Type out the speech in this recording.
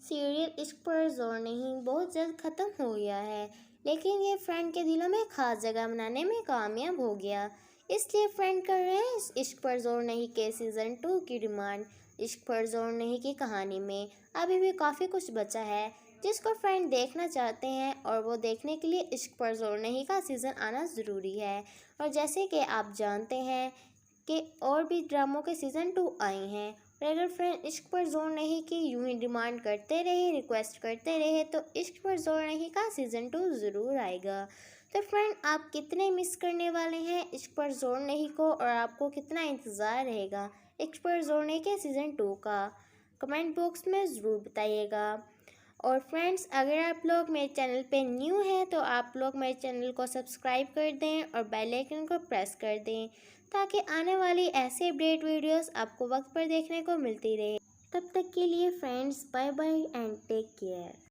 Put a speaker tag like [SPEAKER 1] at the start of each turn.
[SPEAKER 1] Serial इश्क पर जोर नहीं बहुत जल्द ख़त्म हो गया है, लेकिन ये फ्रेंड के दिलों में खास जगह बनाने में कामयाब हो गया। इसलिए फ्रेंड कर रहे हैं इश्क पर जोर नहीं के सीज़न 2 की डिमांड। इश्क पर जोर नहीं की कहानी में अभी भी काफ़ी कुछ बचा है जिसको फ्रेंड देखना चाहते हैं, और वो देखने के लिए इश्क पर जोर नहीं का सीज़न आना ज़रूरी है। और जैसे कि आप जानते हैं कि और भी ड्रामों के सीज़न 2 आए हैं, और अगर फ्रेंड इश्क पर जोर नहीं की यूं ही डिमांड करते रहे, रिक्वेस्ट करते रहे, तो इश्क पर जोर नहीं का सीज़न 2 ज़रूर आएगा। तो फ्रेंड, आप कितने मिस करने वाले हैं इश्क पर जोर नहीं को, और आपको कितना इंतज़ार रहेगा इश्क पर जोर नहीं के सीज़न 2 का, कमेंट बॉक्स में ज़रूर बताइएगा। और फ्रेंड्स, अगर आप लोग मेरे चैनल पे न्यू हैं तो आप लोग मेरे चैनल को सब्सक्राइब कर दें और बेल आइकन को प्रेस कर दें, ताकि आने वाली ऐसे अपडेट वीडियोस आपको वक्त पर देखने को मिलती रहे। तब तक के लिए friends, bye bye and take care.